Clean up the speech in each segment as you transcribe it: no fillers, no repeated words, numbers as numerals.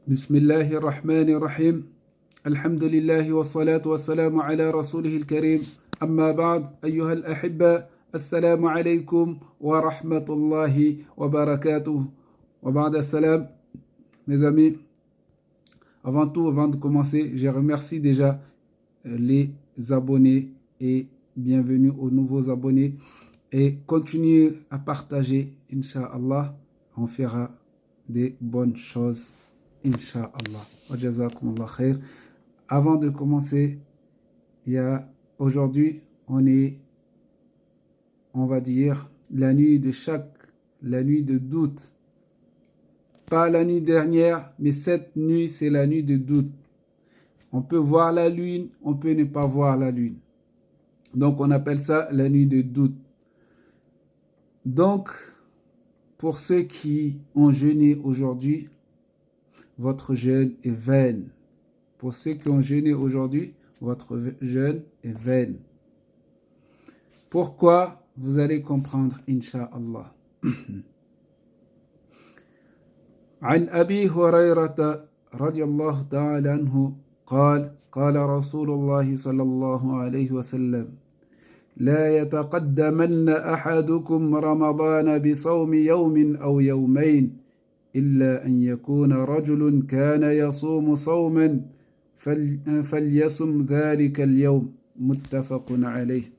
بسم الله الرحمن الرحيم الحمد لله والصلاة والسلام على رسوله الكريم أما بعد أيها الأحبة السلام عليكم ورحمة الله وبركاته وبعد السلام mes amis, avant tout, avant de commencer, je remercie déjà les abonnés et bienvenue aux nouveaux abonnés et continuez à partager, Inch'Allah, on fera des bonnes choses, Inch'Allah. Wa jazakumullah khair. Avant de commencer, aujourd'hui, on va dire, la nuit de doute. Pas la nuit dernière, mais cette nuit, c'est la nuit de doute. On peut voir la lune, on peut ne pas voir la lune. Donc, on appelle ça la nuit de doute. Donc, pour ceux qui ont jeûné aujourd'hui, votre jeûne est vain. Pour ceux qui ont jeûné aujourd'hui, votre jeûne est vain. Pourquoi? Vous allez comprendre, Inch'Allah. عن أبي هريرة رضي الله تعالى عنه قال رسول الله صلى الله عليه وسلم لا يتقدمن أحدكم رمضان بصوم يوم أو يومين إلا أن يكون رجل كان يصوم صوما فليصم ذلك اليوم متفق عليه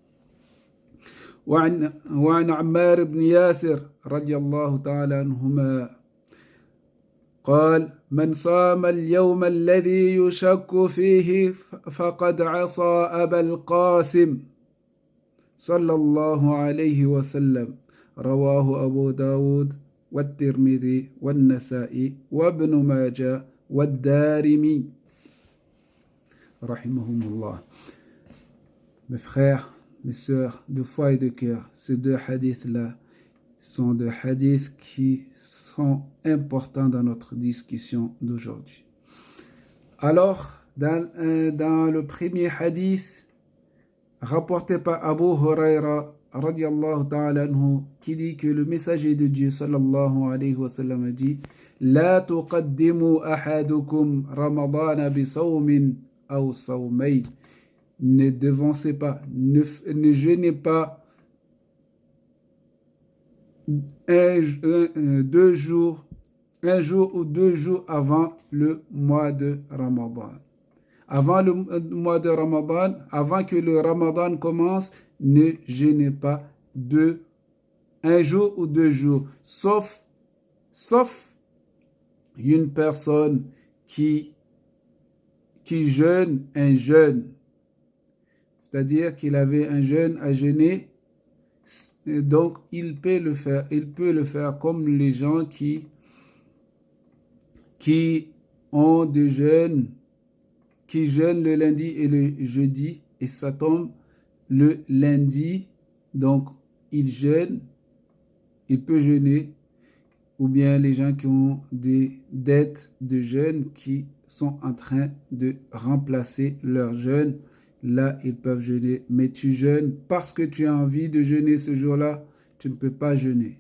وعن عمار بن ياسر رضي الله تعالى عنهما قال من صام اليوم الذي يشك فيه فقد عصى أبا القاسم صلى الله عليه وسلم رواه أبو داود والترمذي والنسائي وابن ماجه والدارمي رحمهم الله. Mes frères, mes sœurs de foi et de cœur, ces deux hadiths-là sont des hadiths qui sont importants dans notre discussion d'aujourd'hui. Alors, dans le premier hadith rapporté par Abu Huraira radiyallahu ta'ala anhu, qui dit que le messager de Dieu sallallahu alayhi wa sallam a dit La tuqaddimu ahadukum ramadana bi sawmin aw sawmayn. Ne devancez pas, ne jeûnez pas un jour ou 2 jours avant le mois de Ramadan. Avant le mois de Ramadan, avant que le Ramadan commence, ne jeûnez pas un jour ou 2 jours, sauf une personne qui jeûne un jeûne, c'est-à-dire qu'il avait un jeûne à jeûner, donc il peut le faire comme les gens qui ont des jeûnes, qui jeûnent le lundi et le jeudi, et ça tombe le lundi, donc il jeûne, il peut jeûner, ou bien les gens qui ont des dettes de jeûne qui sont en train de remplacer leur jeûne, là ils peuvent jeûner. Mais tu jeûnes parce que tu as envie de jeûner ce jour-là, tu ne peux pas jeûner.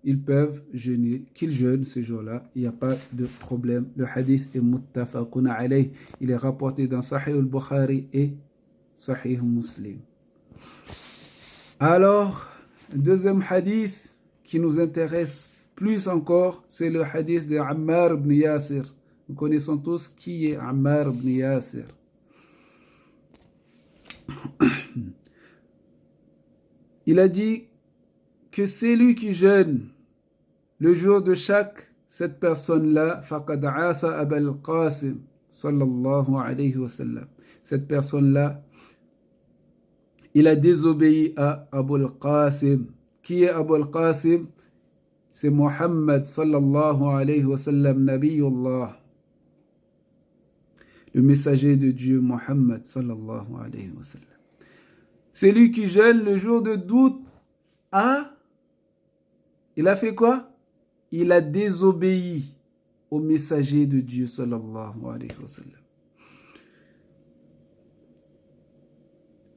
Ils peuvent jeûner, qu'ils jeûnent ce jour-là, il n'y a pas de problème. Le hadith est muttafaqun alayh, il est rapporté dans Sahih al-Bukhari et Sahih Muslim. Alors, deuxième hadith qui nous intéresse plus encore, c'est le hadith de Ammar ibn Yasir. Nous connaissons tous qui est Ammar ibn Yasir. Il a dit que c'est lui qui jeûne le jour de cette personne-là, faqad asa Abal Qasim sallallahu alayhi wa sallam. Cette personne-là, il a désobéi à Abul Qasim. Qui est Abul Qasim? C'est Muhammad sallallahu alayhi wa sallam, Nabiyullah, le messager de Dieu Muhammad sallallahu alayhi wa sallam. C'est lui qui jeûne le jour de doute. Il a fait quoi? Il a désobéi au messager de Dieu sallallahu alayhi wa sallam.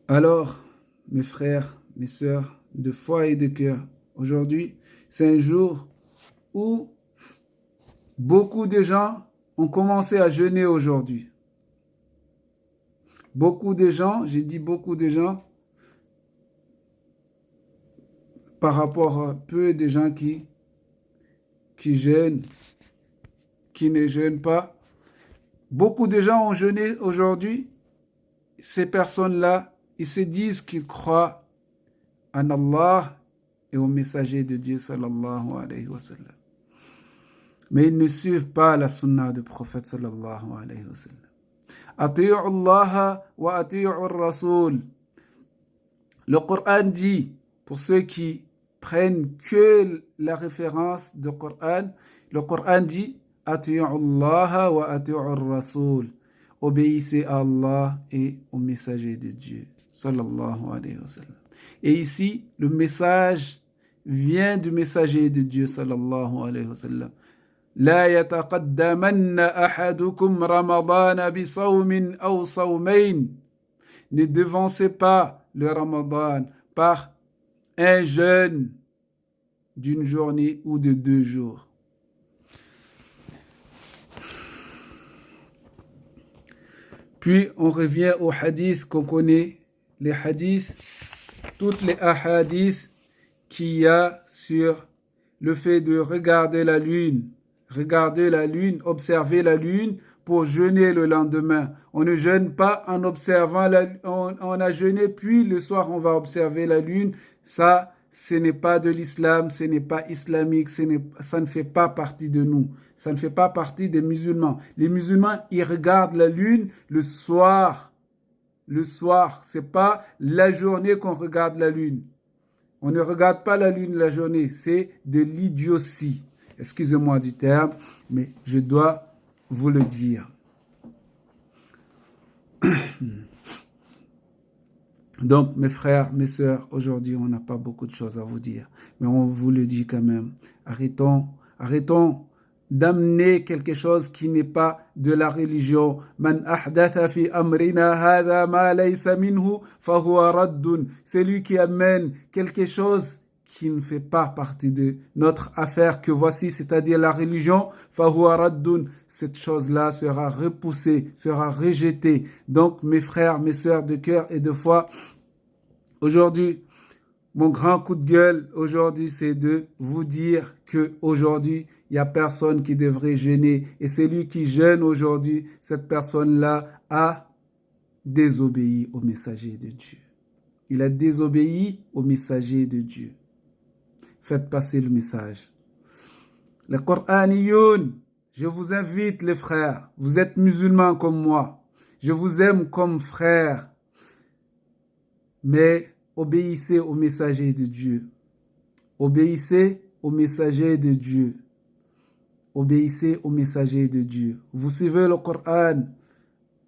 Alors, mes frères, mes sœurs de foi et de cœur, aujourd'hui, c'est un jour où beaucoup de gens ont commencé à jeûner aujourd'hui. Beaucoup de gens, j'ai dit beaucoup de gens, par rapport à peu de gens qui jeûnent, qui ne jeûnent pas. Beaucoup de gens ont jeûné aujourd'hui. Ces personnes-là, ils se disent qu'ils croient en Allah et au messager de Dieu, sallallahu alayhi wa sallam. Mais ils ne suivent pas la sunna du prophète, sallallahu alayhi wa sallam. Ati'u Allah wa ati'u Rasoul. Le Coran dit, pour ceux qui prennent que la référence du Coran, le Coran dit Ati'u Allah wa ati'u Rasoul. Obéissez à Allah et au messager de Dieu, sallallahu alayhi wa sallam. Et ici, le message vient du messager de Dieu, sallallahu alayhi wa sallam. لا يتقدمن أحدكم رمضان بصوم أو صومين. Ne devancez pas le Ramadan par un jeûne d'une journée ou de 2 jours. Puis on revient aux hadiths qu'on connaît, les hadiths, toutes les ahadiths qu'il y a sur le fait de regarder la lune, observer la lune pour jeûner le lendemain. On ne jeûne pas en observant on a jeûné, puis le soir on va observer la lune. Ça, ce n'est pas de l'islam, ce n'est pas islamique, ça ne fait pas partie de nous. Ça ne fait pas partie des musulmans. Les musulmans, ils regardent la lune le soir. Le soir, c'est pas la journée qu'on regarde la lune. On ne regarde pas la lune la journée, c'est de l'idiotie. Excusez-moi du terme, mais je dois vous le dire. Donc, mes frères, mes sœurs, aujourd'hui, on n'a pas beaucoup de choses à vous dire, mais on vous le dit quand même. Arrêtons d'amener quelque chose qui n'est pas de la religion. Man ahdatha fi amrina hadha ma laysa minhu fahuwa raddun. Celui qui amène quelque chose qui ne fait pas partie de notre affaire que voici, c'est-à-dire la religion, fahuwa raddun, cette chose-là sera repoussée, sera rejetée. Donc, mes frères, mes sœurs de cœur et de foi, aujourd'hui, mon grand coup de gueule aujourd'hui, c'est de vous dire que aujourd'hui, il n'y a personne qui devrait jeûner. Et celui qui jeûne aujourd'hui, cette personne-là a désobéi au messager de Dieu. Il a désobéi au messager de Dieu. Faites passer le message. Le Coraniyoun, je vous invite les frères, vous êtes musulmans comme moi, je vous aime comme frère, mais obéissez au messager de Dieu. Obéissez au messager de Dieu. Obéissez au messager de Dieu. Vous suivez le Coran.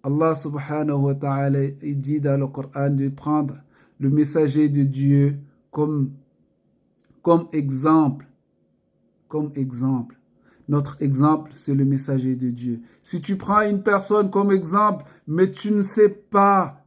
Allah subhanahu wa ta'ala dit dans le Coran de prendre le messager de Dieu comme exemple. Comme exemple. Notre exemple, c'est le messager de Dieu. Si tu prends une personne comme exemple, mais tu ne sais pas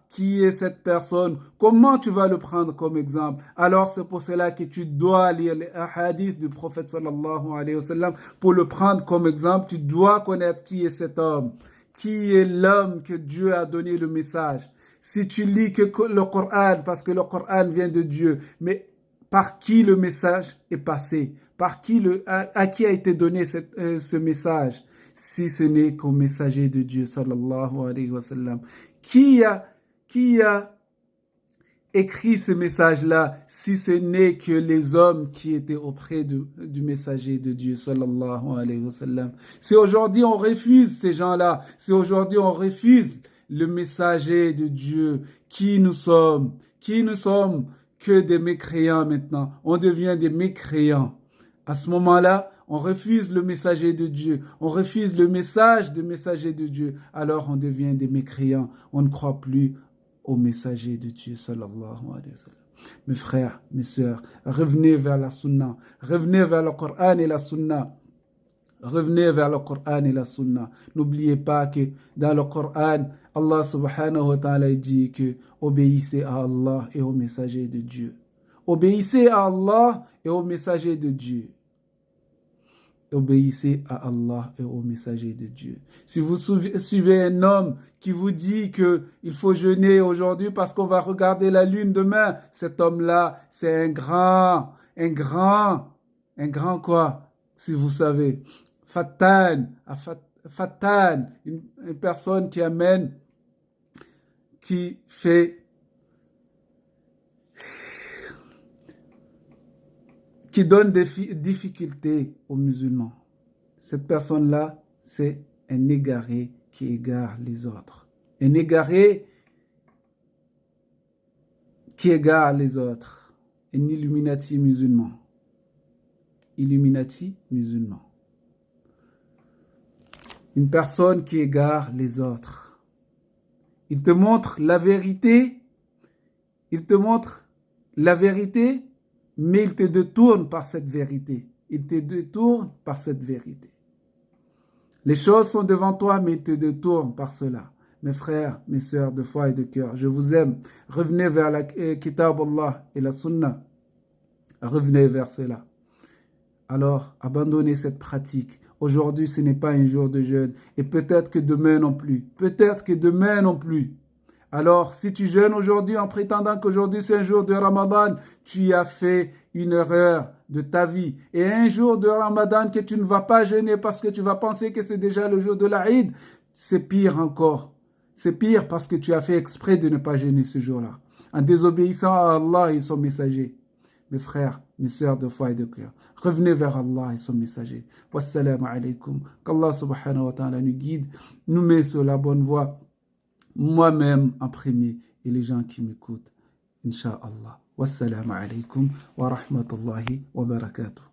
qui est cette personne, comment tu vas le prendre comme exemple? Alors c'est pour cela que tu dois lire les hadiths du prophète sallallahu alayhi wa sallam pour le prendre comme exemple. Tu dois connaître qui est cet homme, qui est l'homme que Dieu a donné le message. Si tu lis que le Coran, parce que le Coran vient de Dieu, mais par qui le message est passé, à qui a été donné ce message, si ce n'est qu'au messager de Dieu sallallahu alayhi wa sallam. Qui a écrit ce message-là, si ce n'est que les hommes qui étaient auprès du messager de Dieu sallallahu alayhi wa sallam. Si aujourd'hui on refuse ces gens-là, si aujourd'hui on refuse le messager de Dieu, qui nous sommes que des mécréants maintenant, on devient des mécréants. À ce moment-là, on refuse le messager de Dieu, on refuse le message du messager de Dieu, alors on devient des mécréants, on ne croit plus au messager de Dieu, sallallahu alayhi wa sallam. Mes frères, mes sœurs, revenez vers la sunna, revenez vers le Coran et la sunna. Revenez vers le Coran et la sunna. N'oubliez pas que dans le Coran, Allah subhanahu wa ta'ala dit que obéissez à Allah et au messager de Dieu. Obéissez à Allah et au messager de Dieu. obéissez à Allah et au messager de Dieu. Si vous suivez un homme qui vous dit que il faut jeûner aujourd'hui parce qu'on va regarder la lune demain, cet homme-là, c'est un grand quoi, si vous savez. Fattan, une personne qui donne des difficultés aux musulmans. Cette personne-là, c'est un égaré qui égare les autres. Un égaré qui égare les autres. Un Illuminati musulman. Illuminati musulman. Une personne qui égare les autres. Il te montre la vérité. Mais il te détourne par cette vérité. Les choses sont devant toi, mais il te détourne par cela. Mes frères, mes sœurs de foi et de cœur, je vous aime. Revenez vers la Kitab Allah et la Sunna. Revenez vers cela. Alors, abandonnez cette pratique. Aujourd'hui, ce n'est pas un jour de jeûne. Et peut-être que demain non plus. Alors, si tu jeûnes aujourd'hui en prétendant qu'aujourd'hui c'est un jour de Ramadan, tu as fait une erreur de ta vie. Et un jour de Ramadan que tu ne vas pas jeûner parce que tu vas penser que c'est déjà le jour de l'Aïd, c'est pire encore. C'est pire parce que tu as fait exprès de ne pas jeûner ce jour-là, en désobéissant à Allah et son messager. Mes frères, mes sœurs de foi et de cœur, revenez vers Allah et son messager. Wassalamu alaikum. Qu'Allah subhanahu wa ta'ala nous guide, nous met sur la bonne voie. Moi-même en premier et les gens qui m'écoutent, Inch'Allah. Wassalamu alaikum wa rahmatullahi wa barakatuh.